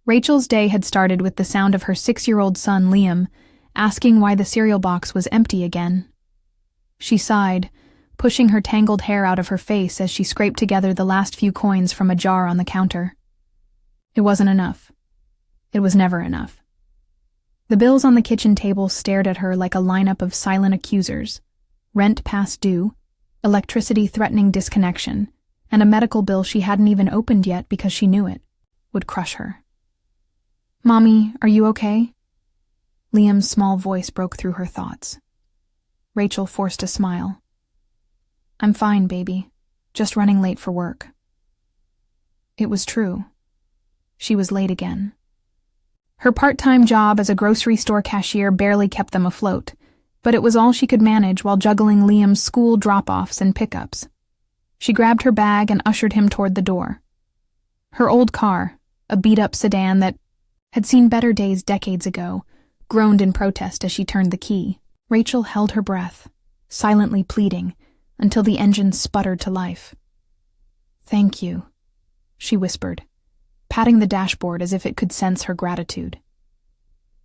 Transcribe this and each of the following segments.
Rachel's day had started with the sound of her 6-year-old son, Liam, asking why the cereal box was empty again. She sighed, pushing her tangled hair out of her face as she scraped together the last few coins from a jar on the counter. It wasn't enough. It was never enough. The bills on the kitchen table stared at her like a lineup of silent accusers: rent past due, electricity threatening disconnection, and a medical bill she hadn't even opened yet because she knew it would crush her. "Mommy, are you okay?" Liam's small voice broke through her thoughts. Rachel forced a smile. "I'm fine, baby. Just running late for work." It was true. She was late again. Her part-time job as a grocery store cashier barely kept them afloat, but it was all she could manage while juggling Liam's school drop-offs and pickups. She grabbed her bag and ushered him toward the door. Her old car, a beat-up sedan that had seen better days decades ago, groaned in protest as she turned the key. Rachel held her breath, silently pleading, until the engine sputtered to life. "Thank you," she whispered, patting the dashboard as if it could sense her gratitude.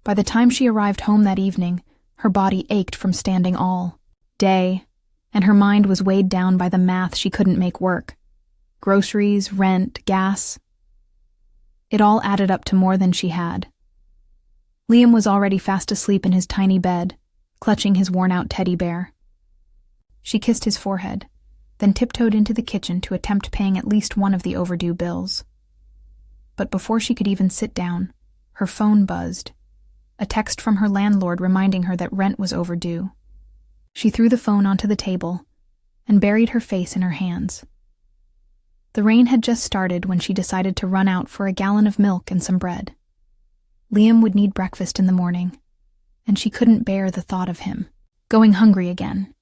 By the time she arrived home that evening, her body ached from standing all day, and her mind was weighed down by the math she couldn't make work. Groceries, rent, gas. It all added up to more than she had. Liam was already fast asleep in his tiny bed, clutching his worn-out teddy bear. She kissed his forehead, then tiptoed into the kitchen to attempt paying at least one of the overdue bills. But before she could even sit down, her phone buzzed, a text from her landlord reminding her that rent was overdue. She threw the phone onto the table and buried her face in her hands. The rain had just started when she decided to run out for a gallon of milk and some bread. Liam would need breakfast in the morning, and she couldn't bear the thought of him going hungry again.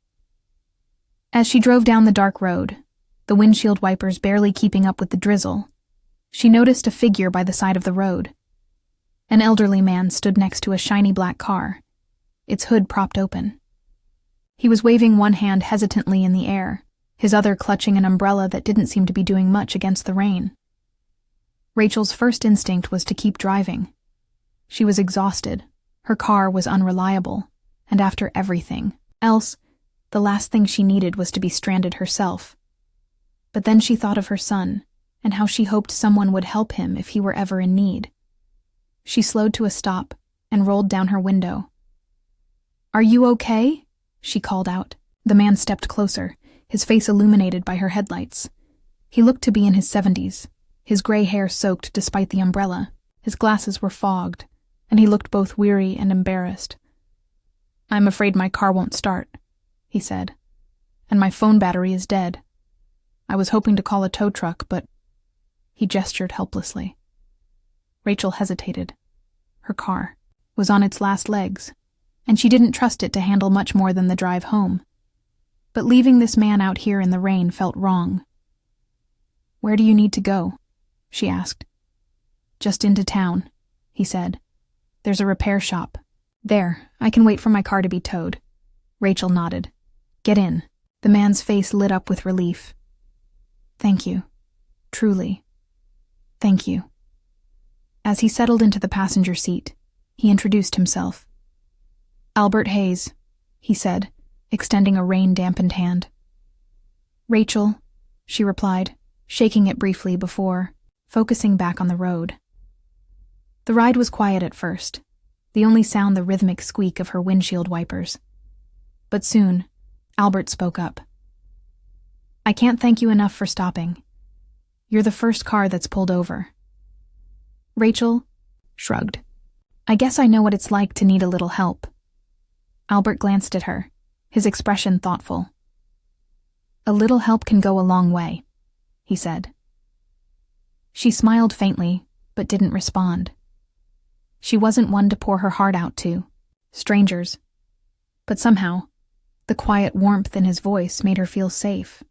As she drove down the dark road, the windshield wipers barely keeping up with the drizzle, she noticed a figure by the side of the road. An elderly man stood next to a shiny black car, its hood propped open. He was waving one hand hesitantly in the air, his other clutching an umbrella that didn't seem to be doing much against the rain. Rachel's first instinct was to keep driving. She was exhausted, her car was unreliable, and after everything else, the last thing she needed was to be stranded herself. But then she thought of her son, and how she hoped someone would help him if he were ever in need. She slowed to a stop and rolled down her window. "Are you okay?" she called out. The man stepped closer, his face illuminated by her headlights. He looked to be in his 70s, his gray hair soaked despite the umbrella, his glasses were fogged, and he looked both weary and embarrassed. "I'm afraid my car won't start," he said, "and my phone battery is dead. I was hoping to call a tow truck, but—" He gestured helplessly. Rachel hesitated. Her car was on its last legs, and she didn't trust it to handle much more than the drive home. But leaving this man out here in the rain felt wrong. "Where do you need to go?" she asked. "Just into town," he said. "There's a repair shop. There, I can wait for my car to be towed." Rachel nodded. "Get in." The man's face lit up with relief. "Thank you. Truly. Thank you." As he settled into the passenger seat, he introduced himself. "Albert Hayes," he said, extending a rain-dampened hand. "Rachel," she replied, shaking it briefly before focusing back on the road. The ride was quiet at first, the only sound the rhythmic squeak of her windshield wipers. But soon, Albert spoke up. "I can't thank you enough for stopping. You're the first car that's pulled over." Rachel shrugged. "I guess I know what it's like to need a little help." Albert glanced at her, his expression thoughtful. "A little help can go a long way," he said. She smiled faintly, but didn't respond. She wasn't one to pour her heart out to strangers, but somehow, the quiet warmth in his voice made her feel safe.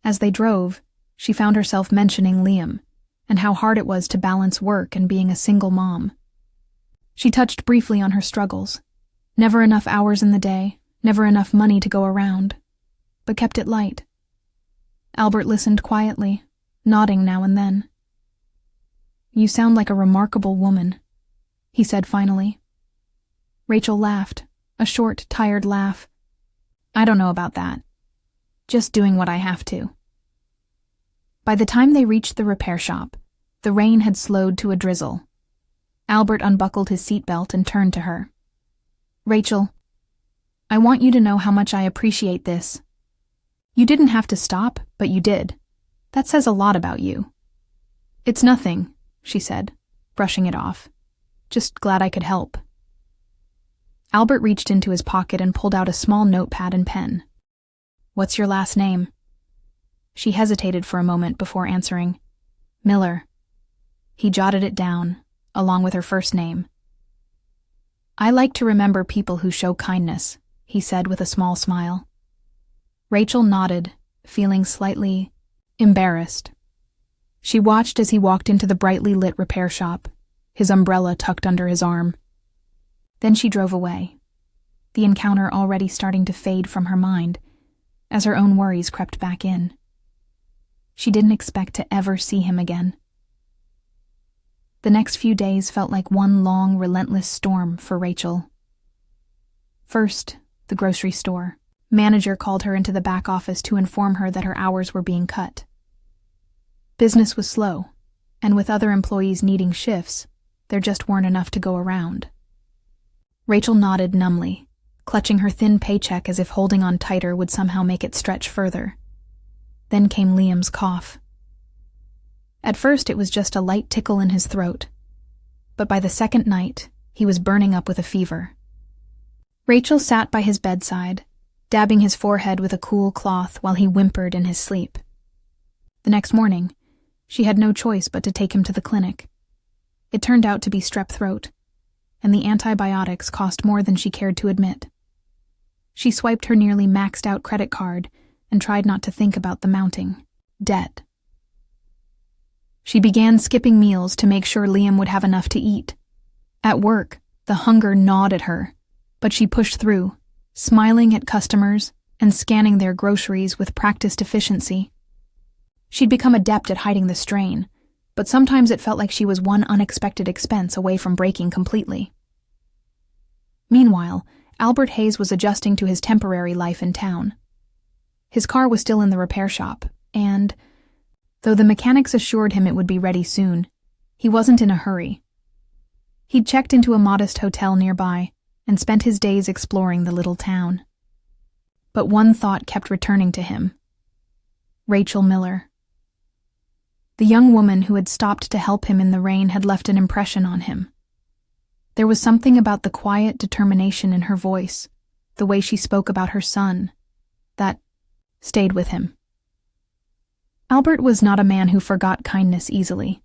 As they drove, she found herself mentioning Liam, and how hard it was to balance work and being a single mom. She touched briefly on her struggles. Never enough hours in the day, never enough money to go around, but kept it light. Albert listened quietly, nodding now and then. You sound like a remarkable woman, he said finally. Rachel laughed, a short, tired laugh. I don't know about that. Just doing what I have to. By the time they reached the repair shop, the rain had slowed to a drizzle. Albert unbuckled his seatbelt and turned to her. Rachel, I want you to know how much I appreciate this. You didn't have to stop, but you did. That says a lot about you. It's nothing, she said, brushing it off. Just glad I could help. Albert reached into his pocket and pulled out a small notepad and pen. What's your last name? She hesitated for a moment before answering. Miller. He jotted it down, along with her first name. I like to remember people who show kindness, he said with a small smile. Rachel nodded, feeling slightly embarrassed. She watched as he walked into the brightly lit repair shop, his umbrella tucked under his arm. Then she drove away, the encounter already starting to fade from her mind as her own worries crept back in. She didn't expect to ever see him again. The next few days felt like one long, relentless storm for Rachel. First, the grocery store. Manager called her into the back office to inform her that her hours were being cut. Business was slow, and with other employees needing shifts, there just weren't enough to go around. Rachel nodded numbly, clutching her thin paycheck as if holding on tighter would somehow make it stretch further. Then came Liam's cough. At first it was just a light tickle in his throat, but by the second night, he was burning up with a fever. Rachel sat by his bedside, dabbing his forehead with a cool cloth while he whimpered in his sleep. The next morning, she had no choice but to take him to the clinic. It turned out to be strep throat, and the antibiotics cost more than she cared to admit. She swiped her nearly maxed-out credit card and tried not to think about the mounting debt. She began skipping meals to make sure Liam would have enough to eat. At work, the hunger gnawed at her, but she pushed through, smiling at customers and scanning their groceries with practiced efficiency. She'd become adept at hiding the strain, but sometimes it felt like she was one unexpected expense away from breaking completely. Meanwhile, Albert Hayes was adjusting to his temporary life in town. His car was still in the repair shop, and, though the mechanics assured him it would be ready soon, he wasn't in a hurry. He'd checked into a modest hotel nearby and spent his days exploring the little town. But one thought kept returning to him. Rachel Miller. The young woman who had stopped to help him in the rain had left an impression on him. There was something about the quiet determination in her voice, the way she spoke about her son, that stayed with him. Albert was not a man who forgot kindness easily.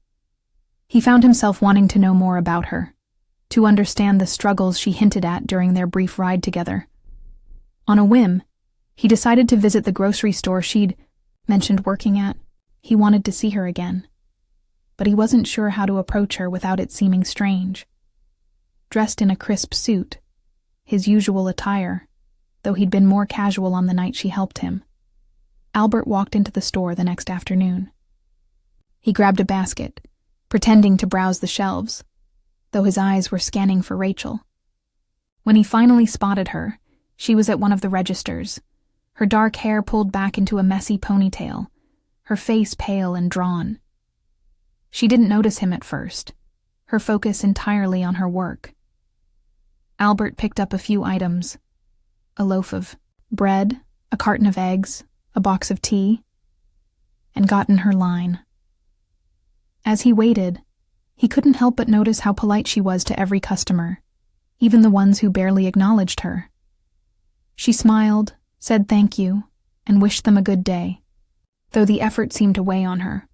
He found himself wanting to know more about her, to understand the struggles she hinted at during their brief ride together. On a whim, he decided to visit the grocery store she'd mentioned working at. He wanted to see her again, but he wasn't sure how to approach her without it seeming strange. Dressed in a crisp suit, his usual attire, though he'd been more casual on the night she helped him, Albert walked into the store the next afternoon. He grabbed a basket, pretending to browse the shelves, though his eyes were scanning for Rachel. When he finally spotted her, she was at one of the registers, her dark hair pulled back into a messy ponytail, her face pale and drawn. She didn't notice him at first, her focus entirely on her work. Albert picked up a few items: a loaf of bread, a carton of eggs, a box of tea, and got in her line. As he waited, he couldn't help but notice how polite she was to every customer, even the ones who barely acknowledged her. She smiled, said thank you, and wished them a good day, though the effort seemed to weigh on her.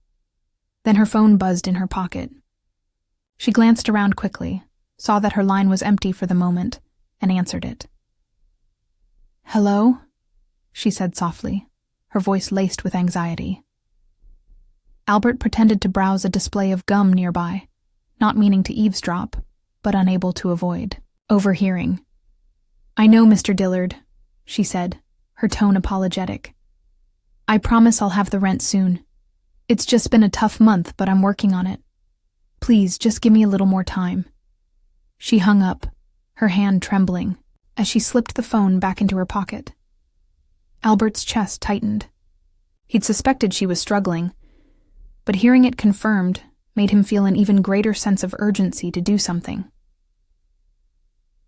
Then her phone buzzed in her pocket. She glanced around quickly, saw that her line was empty for the moment, and answered it. "Hello?" she said softly, her voice laced with anxiety. Albert pretended to browse a display of gum nearby, not meaning to eavesdrop, but unable to avoid overhearing. "I know, Mr. Dillard," she said, her tone apologetic. "I promise I'll have the rent soon. It's just been a tough month, but I'm working on it." Please, just give me a little more time. She hung up, her hand trembling, as she slipped the phone back into her pocket. Albert's chest tightened. He'd suspected she was struggling, but hearing it confirmed made him feel an even greater sense of urgency to do something.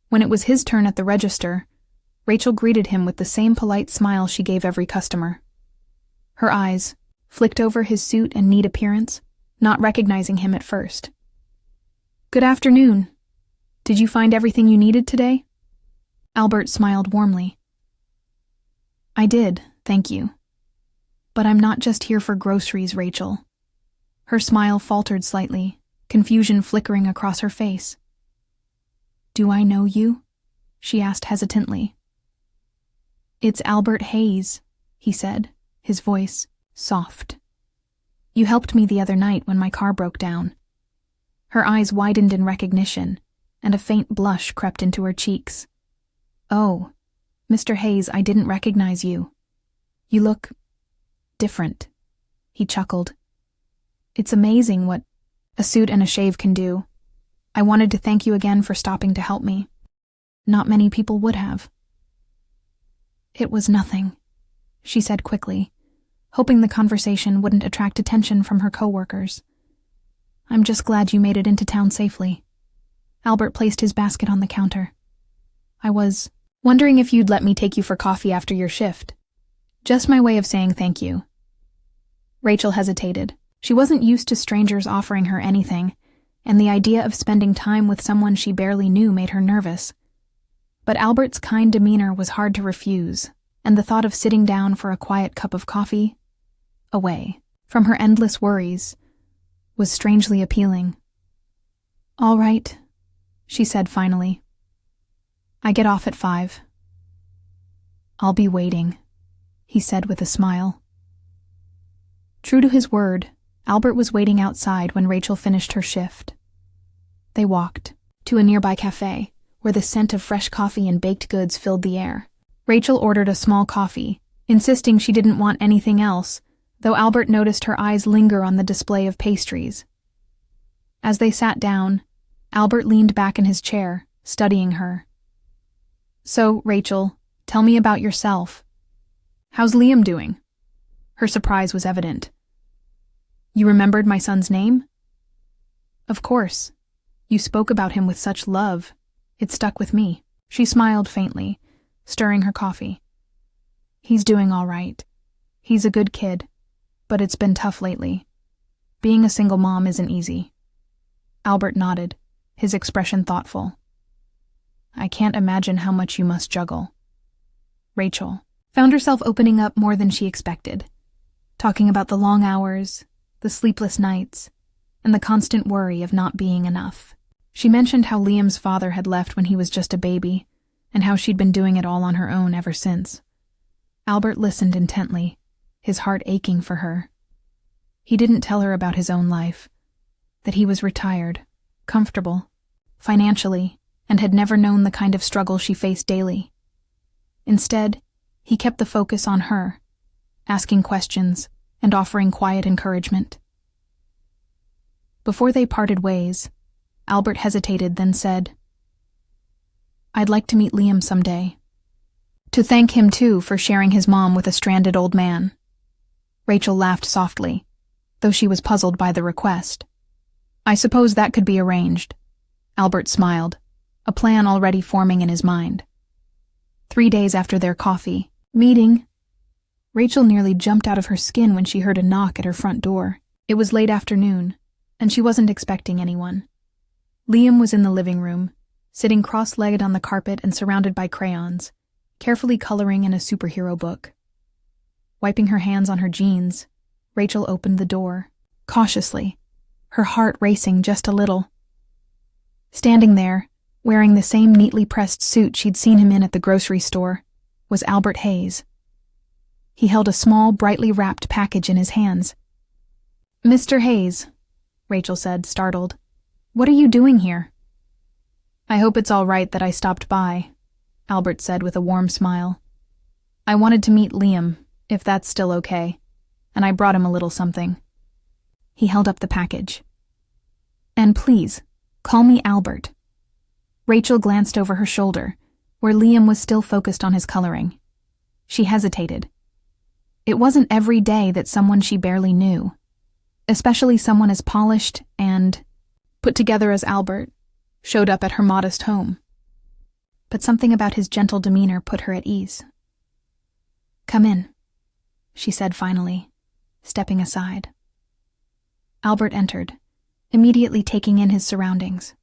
When it was his turn at the register, Rachel greeted him with the same polite smile she gave every customer. Her eyes flicked over his suit and neat appearance, not recognizing him at first. "Good afternoon. Did you find everything you needed today?" Albert smiled warmly. "I did, thank you. But I'm not just here for groceries, Rachel." Her smile faltered slightly, confusion flickering across her face. "Do I know you?" she asked hesitantly. "It's Albert Hayes," he said, his voice soft. "You helped me the other night when my car broke down." Her eyes widened in recognition, and a faint blush crept into her cheeks. "Oh, Mr. Hayes, I didn't recognize you. You look different," he chuckled. "It's amazing what a suit and a shave can do. I wanted to thank you again for stopping to help me. Not many people would have." "It was nothing," she said quickly, hoping the conversation wouldn't attract attention from her coworkers. "I'm just glad you made it into town safely." Albert placed his basket on the counter. "I was wondering if you'd let me take you for coffee after your shift. Just my way of saying thank you." Rachel hesitated. She wasn't used to strangers offering her anything, and the idea of spending time with someone she barely knew made her nervous. But Albert's kind demeanor was hard to refuse, and the thought of sitting down for a quiet cup of coffee, away from her endless worries, was strangely appealing. "All right," she said finally. "I get off at 5. "I'll be waiting," he said with a smile. True to his word, Albert was waiting outside when Rachel finished her shift. They walked to a nearby cafe, where the scent of fresh coffee and baked goods filled the air. Rachel ordered a small coffee, insisting she didn't want anything else, though Albert noticed her eyes linger on the display of pastries. As they sat down, Albert leaned back in his chair, studying her. "So, Rachel, tell me about yourself. How's Liam doing?" Her surprise was evident. "You remembered my son's name?" "Of course. You spoke about him with such love. It stuck with me." She smiled faintly, stirring her coffee. "He's doing all right. He's a good kid, but it's been tough lately. Being a single mom isn't easy." Albert nodded, his expression thoughtful. "I can't imagine how much you must juggle." Rachel found herself opening up more than she expected, talking about the long hours, the sleepless nights, and the constant worry of not being enough. She mentioned how Liam's father had left when he was just a baby, and how she'd been doing it all on her own ever since. Albert listened intently, his heart aching for her. He didn't tell her about his own life, that he was retired, comfortable, financially, and had never known the kind of struggle she faced daily. Instead, he kept the focus on her, asking questions and offering quiet encouragement. Before they parted ways, Albert hesitated, then said, "I'd like to meet Liam someday. To thank him, too, for sharing his mom with a stranded old man." Rachel laughed softly, though she was puzzled by the request. "I suppose that could be arranged." Albert smiled, a plan already forming in his mind. 3 days after their coffee meeting, Rachel nearly jumped out of her skin when she heard a knock at her front door. It was late afternoon, and she wasn't expecting anyone. Liam was in the living room, sitting cross-legged on the carpet and surrounded by crayons, carefully coloring in a superhero book. Wiping her hands on her jeans, Rachel opened the door, cautiously, her heart racing just a little. Standing there, wearing the same neatly pressed suit she'd seen him in at the grocery store, was Albert Hayes. He held a small, brightly wrapped package in his hands. "Mr. Hayes," Rachel said, startled. "What are you doing here?" "I hope it's all right that I stopped by," Albert said with a warm smile. "I wanted to meet Liam, if that's still okay, and I brought him a little something." He held up the package. And please, call me Albert." Rachel glanced over her shoulder, where Liam was still focused on his coloring. She hesitated. It wasn't every day that someone she barely knew, especially someone as polished and put together as Albert, showed up at her modest home. But something about his gentle demeanor put her at ease. "Come in," she said finally, stepping aside. Albert entered, immediately taking in his surroundings.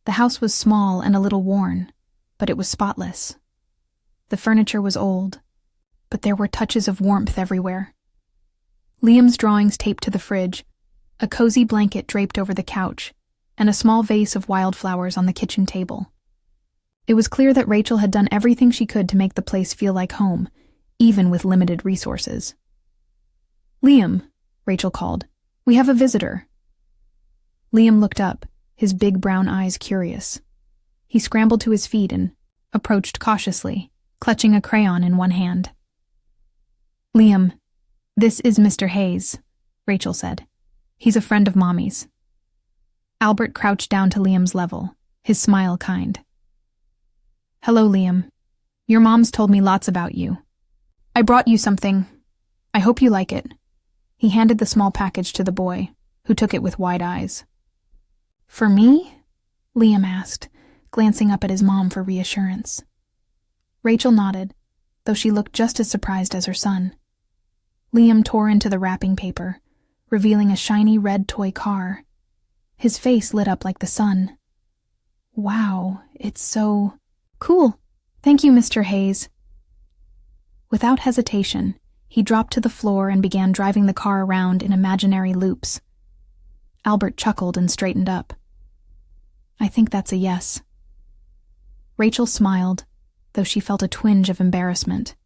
The house was small and a little worn, but it was spotless. The furniture was old, but there were touches of warmth everywhere. Liam's drawings taped to the fridge, a cozy blanket draped over the couch, and a small vase of wildflowers on the kitchen table. It was clear that Rachel had done everything she could to make the place feel like home, even with limited resources. "Liam," Rachel called, "we have a visitor." Liam looked up, his big brown eyes curious. He scrambled to his feet and approached cautiously, clutching a crayon in one hand. "Liam, this is Mr. Hayes," Rachel said. "He's a friend of Mommy's." Albert crouched down to Liam's level, his smile kind. "Hello, Liam. Your mom's told me lots about you. I brought you something. I hope you like it." He handed the small package to the boy, who took it with wide eyes. "For me?" Liam asked, glancing up at his mom for reassurance. Rachel nodded, though she looked just as surprised as her son. Liam tore into the wrapping paper, revealing a shiny red toy car. His face lit up like the sun. "Wow, it's so cool. Thank you, Mr. Hayes." Without hesitation, he dropped to the floor and began driving the car around in imaginary loops. Albert chuckled and straightened up. "I think that's a yes." Rachel smiled, though she felt a twinge of embarrassment.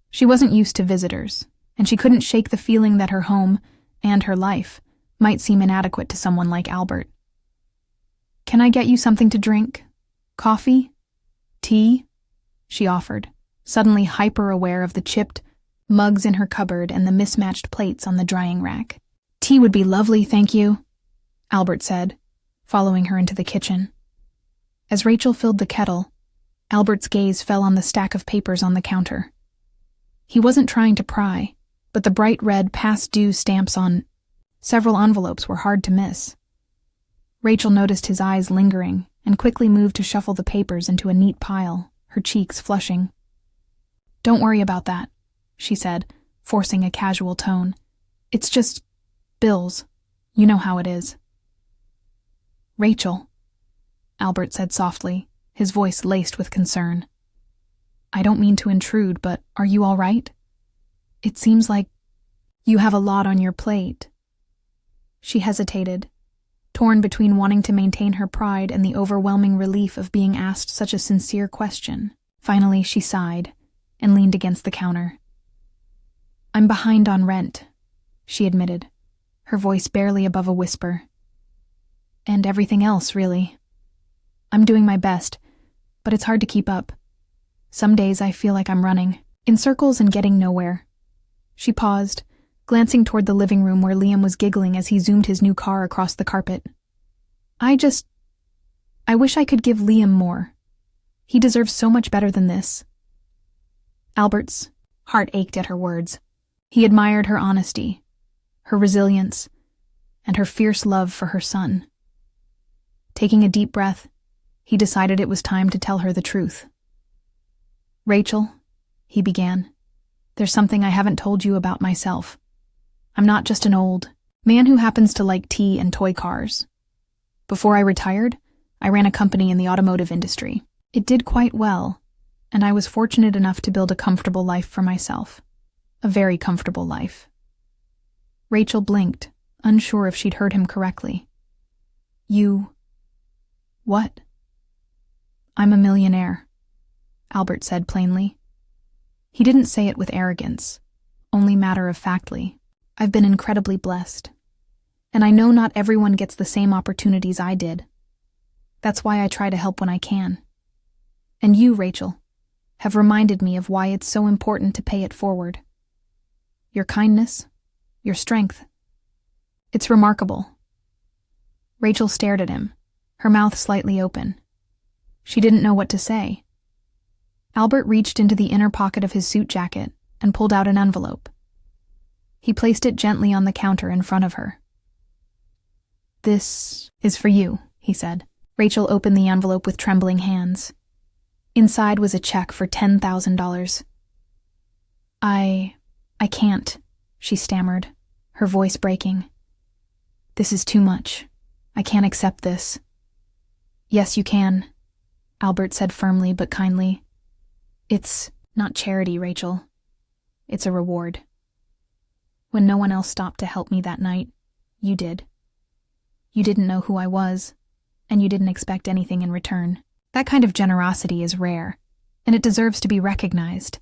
She wasn't used to visitors, and she couldn't shake the feeling that her home, and her life, might seem inadequate to someone like Albert. "Can I get you something to drink? Coffee? Tea?" she offered, suddenly hyper-aware of the chipped mugs in her cupboard and the mismatched plates on the drying rack. "Tea would be lovely, thank you," Albert said, following her into the kitchen. As Rachel filled the kettle, Albert's gaze fell on the stack of papers on the counter. He wasn't trying to pry, but the bright red past due stamps on several envelopes were hard to miss. Rachel noticed his eyes lingering and quickly moved to shuffle the papers into a neat pile, her cheeks flushing. "Don't worry about that," she said, forcing a casual tone. "It's just bills. You know how it is." "Rachel," Albert said softly, his voice laced with concern. "I don't mean to intrude, but are you all right? It seems like you have a lot on your plate." She hesitated, torn between wanting to maintain her pride and the overwhelming relief of being asked such a sincere question. Finally, she sighed and leaned against the counter. "I'm behind on rent," she admitted, her voice barely above a whisper. "And everything else, really. I'm doing my best, but it's hard to keep up. Some days I feel like I'm running in circles and getting nowhere." She paused, glancing toward the living room where Liam was giggling as he zoomed his new car across the carpet. I wish I could give Liam more. He deserves so much better than this." Albert's heart ached at her words. He admired her honesty, her resilience, and her fierce love for her son. Taking a deep breath, he decided it was time to tell her the truth. "Rachel," he began, "there's something I haven't told you about myself. I'm not just an old man who happens to like tea and toy cars. Before I retired, I ran a company in the automotive industry. It did quite well, and I was fortunate enough to build a comfortable life for myself. A very comfortable life." Rachel blinked, unsure if she'd heard him correctly. "You... what?" "I'm a millionaire," Albert said plainly. He didn't say it with arrogance, only matter-of-factly. "I've been incredibly blessed, and I know not everyone gets the same opportunities I did. That's why I try to help when I can. And you, Rachel, have reminded me of why it's so important to pay it forward. Your kindness, your strength. It's remarkable." Rachel stared at him, her mouth slightly open. She didn't know what to say. Albert reached into the inner pocket of his suit jacket and pulled out an envelope. He placed it gently on the counter in front of her. "This is for you," he said. Rachel opened the envelope with trembling hands. Inside was a check for $10,000. I can't," she stammered, her voice breaking. "This is too much. I can't accept this." "Yes, you can," Albert said firmly but kindly. "It's not charity, Rachel. It's a reward. When no one else stopped to help me that night, you did. You didn't know who I was, and you didn't expect anything in return. That kind of generosity is rare, and it deserves to be recognized.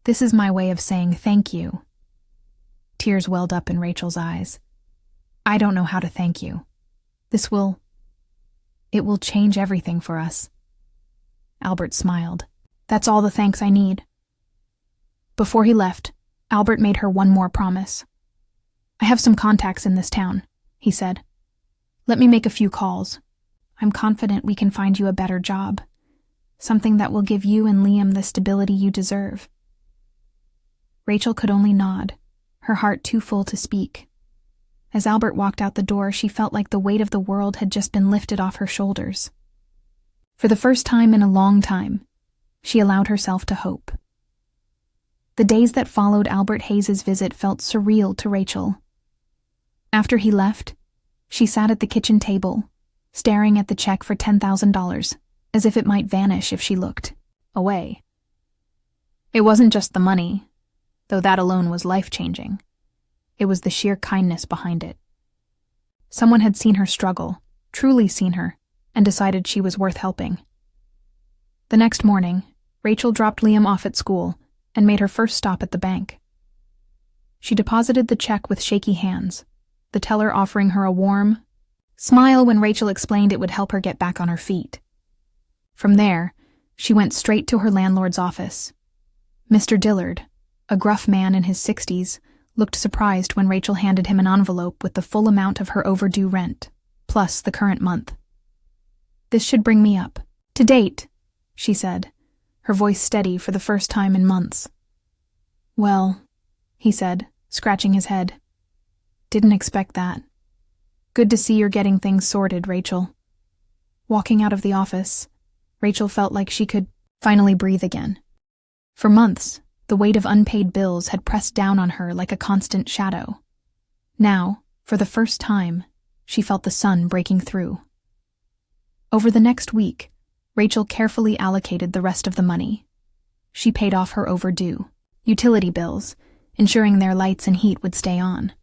This is my way of saying thank you." Tears welled up in Rachel's eyes. "I don't know how to thank you. It will change everything for us." Albert smiled. "That's all the thanks I need." Before he left, Albert made her one more promise. "I have some contacts in this town," he said. "Let me make a few calls. I'm confident we can find you a better job, something that will give you and Liam the stability you deserve." Rachel could only nod, her heart too full to speak. As Albert walked out the door, she felt like the weight of the world had just been lifted off her shoulders. For the first time in a long time, she allowed herself to hope. The days that followed Albert Hayes' visit felt surreal to Rachel. After he left, she sat at the kitchen table, staring at the check for $10,000, as if it might vanish if she looked away. It wasn't just the money, though that alone was life-changing. It was the sheer kindness behind it. Someone had seen her struggle, truly seen her, and decided she was worth helping. The next morning, Rachel dropped Liam off at school and made her first stop at the bank. She deposited the check with shaky hands, the teller offering her a warm smile when Rachel explained it would help her get back on her feet. From there, she went straight to her landlord's office. Mr. Dillard, a gruff man in his 60s, looked surprised when Rachel handed him an envelope with the full amount of her overdue rent, plus the current month. "This should bring me up to date," she said, her voice steady for the first time in months. "Well," he said, scratching his head. "Didn't expect that. Good to see you're getting things sorted, Rachel." Walking out of the office, Rachel felt like she could finally breathe again. For months, the weight of unpaid bills had pressed down on her like a constant shadow. Now, for the first time, she felt the sun breaking through. Over the next week, Rachel carefully allocated the rest of the money. She paid off her overdue utility bills, ensuring their lights and heat would stay on.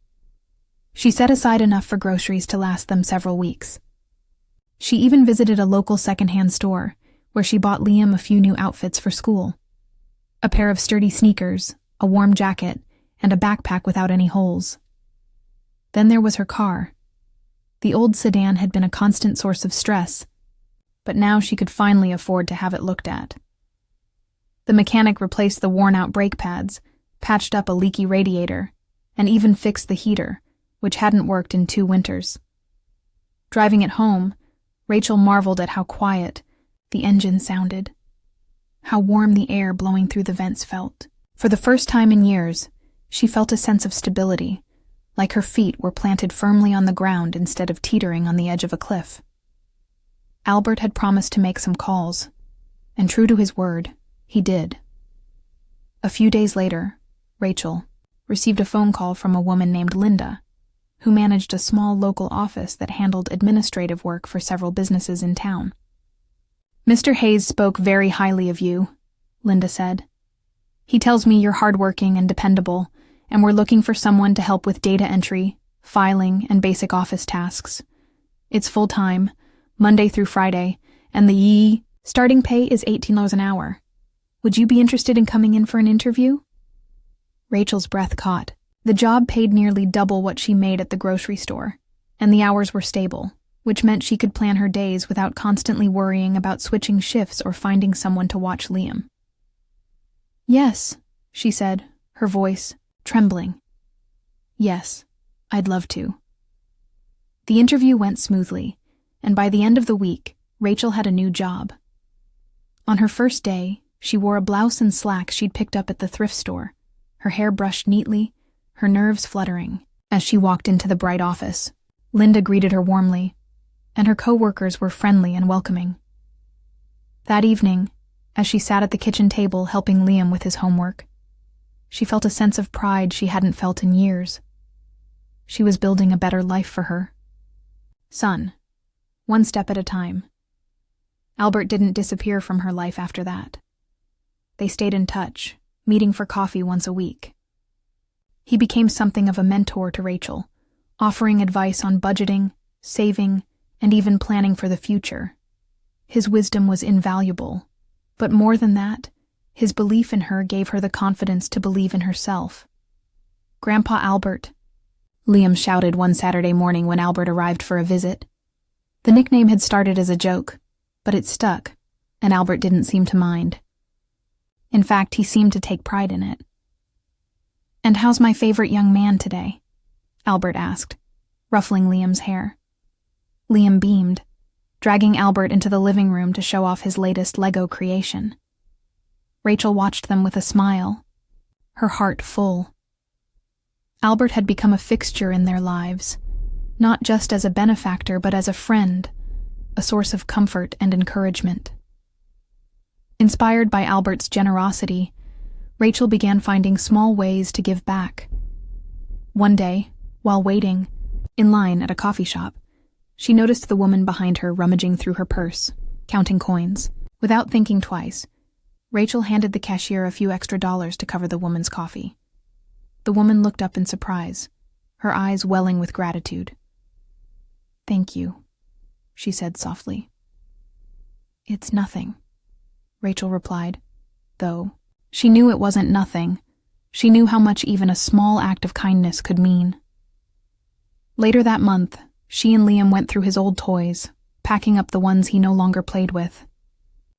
She set aside enough for groceries to last them several weeks. She even visited a local secondhand store, where she bought Liam a few new outfits for school. A pair of sturdy sneakers, a warm jacket, and a backpack without any holes. Then there was her car. The old sedan had been a constant source of stress, but now she could finally afford to have it looked at. The mechanic replaced the worn-out brake pads, patched up a leaky radiator, and even fixed the heater, which hadn't worked in 2 winters. Driving it home, Rachel marveled at how quiet the engine sounded, how warm the air blowing through the vents felt. For the first time in years, she felt a sense of stability, like her feet were planted firmly on the ground instead of teetering on the edge of a cliff. Albert had promised to make some calls, and true to his word, he did. A few days later, Rachel received a phone call from a woman named Linda, who managed a small local office that handled administrative work for several businesses in town. "Mr. Hayes spoke very highly of you," Linda said. "He tells me you're hardworking and dependable, and we're looking for someone to help with data entry, filing, and basic office tasks. It's full-time, Monday through Friday, and the starting pay is $18 an hour. Would you be interested in coming in for an interview?" Rachel's breath caught. The job paid nearly double what she made at the grocery store, and the hours were stable, which meant she could plan her days without constantly worrying about switching shifts or finding someone to watch Liam. "Yes," she said, her voice trembling. "Yes, I'd love to." The interview went smoothly, and by the end of the week, Rachel had a new job. On her first day, she wore a blouse and slacks she'd picked up at the thrift store, her hair brushed neatly, her nerves fluttering. As she walked into the bright office, Linda greeted her warmly, and her co-workers were friendly and welcoming. That evening, as she sat at the kitchen table helping Liam with his homework, she felt a sense of pride she hadn't felt in years. She was building a better life for her son, one step at a time. Albert didn't disappear from her life after that. They stayed in touch, meeting for coffee once a week. He became something of a mentor to Rachel, offering advice on budgeting, saving, and even planning for the future. His wisdom was invaluable, but more than that, his belief in her gave her the confidence to believe in herself. "Grandpa Albert," Liam shouted one Saturday morning when Albert arrived for a visit. The nickname had started as a joke, but it stuck, and Albert didn't seem to mind. In fact, he seemed to take pride in it. "And how's my favorite young man today?" Albert asked, ruffling Liam's hair. Liam beamed, dragging Albert into the living room to show off his latest Lego creation. Rachel watched them with a smile, her heart full. Albert had become a fixture in their lives, not just as a benefactor but as a friend, a source of comfort and encouragement. Inspired by Albert's generosity, Rachel began finding small ways to give back. One day, while waiting, in line at a coffee shop, she noticed the woman behind her rummaging through her purse, counting coins. Without thinking twice, Rachel handed the cashier a few extra dollars to cover the woman's coffee. The woman looked up in surprise, her eyes welling with gratitude. "Thank you," she said softly. "It's nothing," Rachel replied, though she knew it wasn't nothing. She knew how much even a small act of kindness could mean. Later that month, she and Liam went through his old toys, packing up the ones he no longer played with.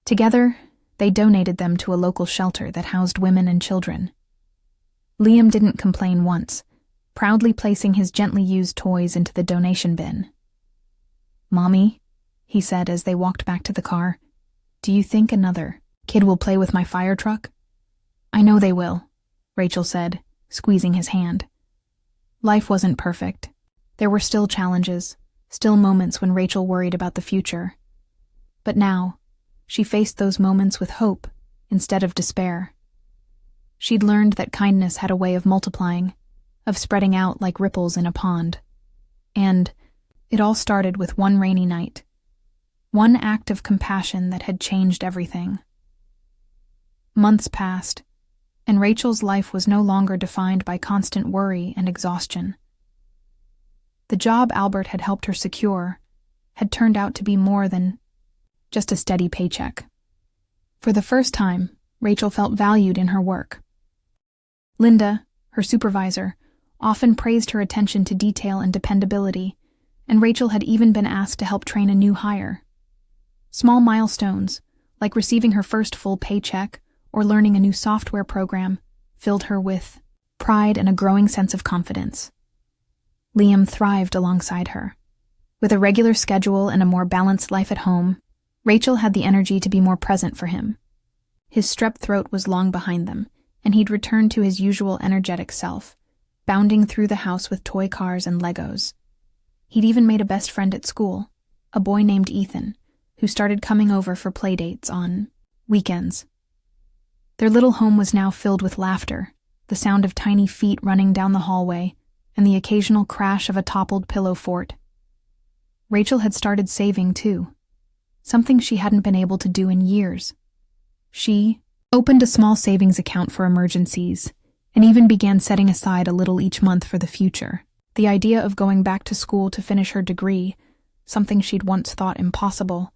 Together, they donated them to a local shelter that housed women and children. Liam didn't complain once, proudly placing his gently used toys into the donation bin. "Mommy," he said as they walked back to the car, "do you think another kid will play with my fire truck?" "I know they will," Rachel said, squeezing his hand. Life wasn't perfect. There were still challenges, still moments when Rachel worried about the future. But now, she faced those moments with hope instead of despair. She'd learned that kindness had a way of multiplying, of spreading out like ripples in a pond. And it all started with one rainy night, one act of compassion that had changed everything. Months passed, and Rachel's life was no longer defined by constant worry and exhaustion. The job Albert had helped her secure had turned out to be more than just a steady paycheck. For the first time, Rachel felt valued in her work. Linda, her supervisor, often praised her attention to detail and dependability, and Rachel had even been asked to help train a new hire. Small milestones, like receiving her first full paycheck or learning a new software program, filled her with pride and a growing sense of confidence. Liam thrived alongside her. With a regular schedule and a more balanced life at home, Rachel had the energy to be more present for him. His strep throat was long behind them, and he'd returned to his usual energetic self, bounding through the house with toy cars and Legos. He'd even made a best friend at school, a boy named Ethan, who started coming over for playdates on weekends. Their little home was now filled with laughter, the sound of tiny feet running down the hallway, and the occasional crash of a toppled pillow fort. Rachel had started saving too, something she hadn't been able to do in years. She opened a small savings account for emergencies, and even began setting aside a little each month for the future. The idea of going back to school to finish her degree, something she'd once thought impossible,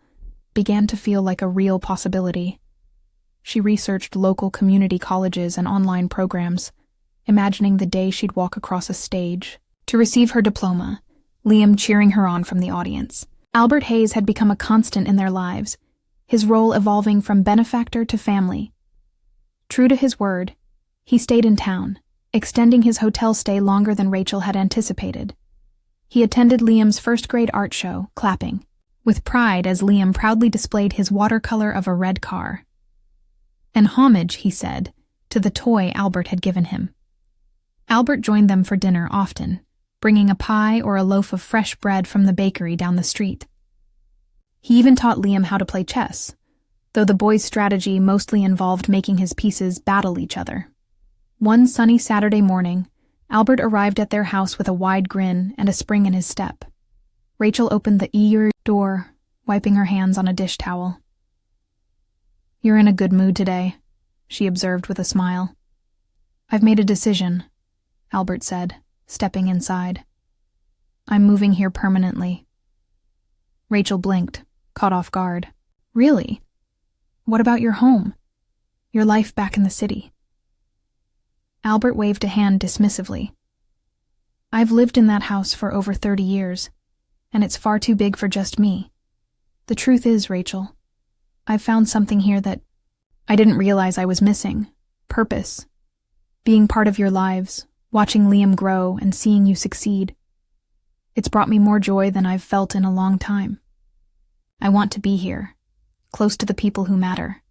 began to feel like a real possibility. She researched local community colleges and online programs, imagining the day she'd walk across a stage to receive her diploma, Liam cheering her on from the audience. Albert Hayes had become a constant in their lives, his role evolving from benefactor to family. True to his word, he stayed in town, extending his hotel stay longer than Rachel had anticipated. He attended Liam's first-grade art show, clapping with pride as Liam proudly displayed his watercolor of a red car. And homage, he said, to the toy Albert had given him. Albert joined them for dinner often, bringing a pie or a loaf of fresh bread from the bakery down the street. He even taught Liam how to play chess, though the boy's strategy mostly involved making his pieces battle each other. One sunny Saturday morning, Albert arrived at their house with a wide grin and a spring in his step. Rachel opened the door, wiping her hands on a dish towel. "You're in a good mood today," she observed with a smile. "I've made a decision," Albert said, stepping inside. "I'm moving here permanently." Rachel blinked, caught off guard. "Really? What about your home? Your life back in the city?" Albert waved a hand dismissively. "I've lived in that house for over 30 years, and it's far too big for just me. The truth is, Rachel, I've found something here that I didn't realize I was missing. Purpose. Being part of your lives, watching Liam grow and seeing you succeed. It's brought me more joy than I've felt in a long time. I want to be here, close to the people who matter."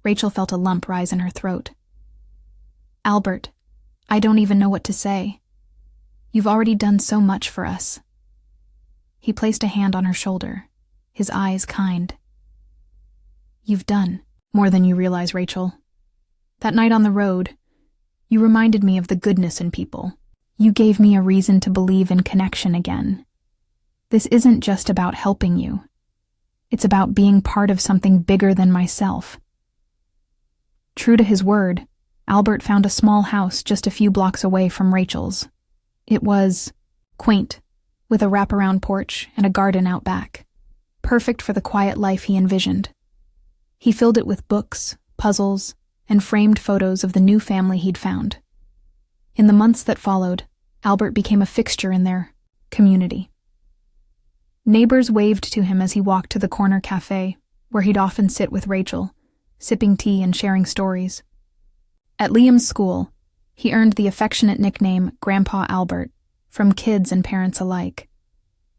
Rachel felt a lump rise in her throat. "Albert, I don't even know what to say. You've already done so much for us." He placed a hand on her shoulder, his eyes kind. "You've done more than you realize, Rachel. That night on the road, you reminded me of the goodness in people. You gave me a reason to believe in connection again. This isn't just about helping you. It's about being part of something bigger than myself." True to his word, Albert found a small house just a few blocks away from Rachel's. It was quaint, with a wraparound porch and a garden out back, perfect for the quiet life he envisioned. He filled it with books, puzzles, and framed photos of the new family he'd found. In the months that followed, Albert became a fixture in their community. Neighbors waved to him as he walked to the corner cafe, where he'd often sit with Rachel, sipping tea and sharing stories. At Liam's school, he earned the affectionate nickname Grandpa Albert from kids and parents alike.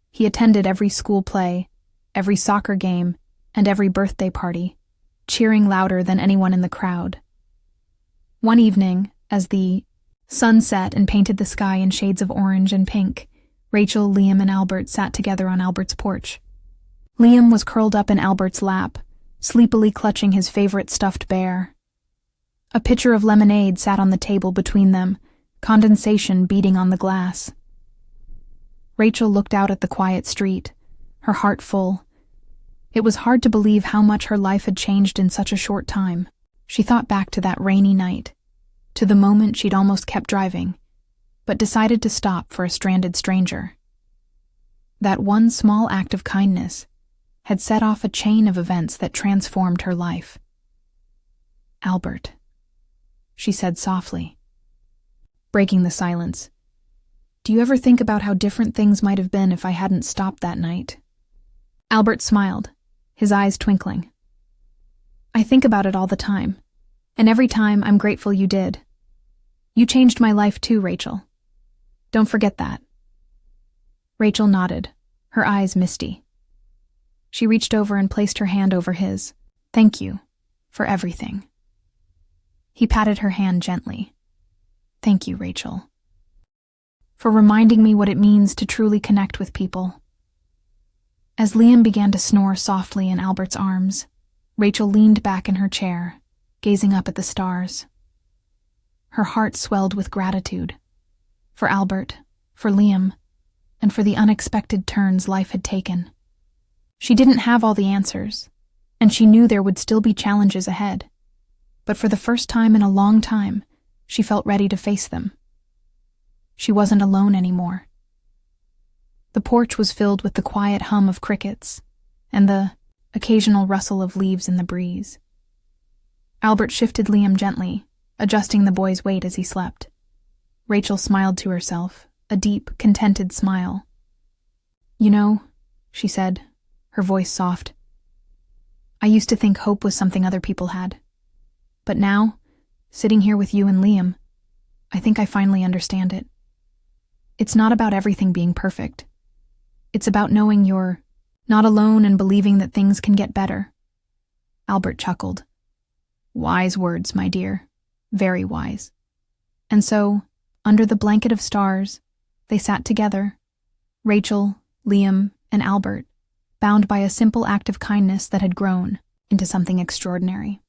He attended every school play, every soccer game, and every birthday party, cheering louder than anyone in the crowd. One evening, as the sun set and painted the sky in shades of orange and pink, Rachel, Liam, and Albert sat together on Albert's porch. Liam was curled up in Albert's lap, sleepily clutching his favorite stuffed bear. A pitcher of lemonade sat on the table between them, condensation beating on the glass. Rachel looked out at the quiet street, her heart full. It was hard to believe how much her life had changed in such a short time. She thought back to that rainy night, to the moment she'd almost kept driving, but decided to stop for a stranded stranger. That one small act of kindness had set off a chain of events that transformed her life. "Albert," she said softly, breaking the silence. "Do you ever think about how different things might have been if I hadn't stopped that night?" Albert smiled, his eyes twinkling. "I think about it all the time, and every time I'm grateful you did. You changed my life too, Rachel. Don't forget that." Rachel nodded, her eyes misty. She reached over and placed her hand over his. "Thank you for everything." He patted her hand gently. "Thank you, Rachel, for reminding me what it means to truly connect with people." As Liam began to snore softly in Albert's arms, Rachel leaned back in her chair, gazing up at the stars. Her heart swelled with gratitude for Albert, for Liam, and for the unexpected turns life had taken. She didn't have all the answers, and she knew there would still be challenges ahead. But for the first time in a long time, she felt ready to face them. She wasn't alone anymore. The porch was filled with the quiet hum of crickets and the occasional rustle of leaves in the breeze. Albert shifted Liam gently, adjusting the boy's weight as he slept. Rachel smiled to herself, a deep, contented smile. "You know," she said, her voice soft, "I used to think hope was something other people had. But now, sitting here with you and Liam, I think I finally understand it." It's not about everything being perfect. It's about knowing you're not alone and believing that things can get better. Albert chuckled. Wise words, my dear. Very wise. And so, under the blanket of stars, they sat together, Rachel, Liam, and Albert, bound by a simple act of kindness that had grown into something extraordinary.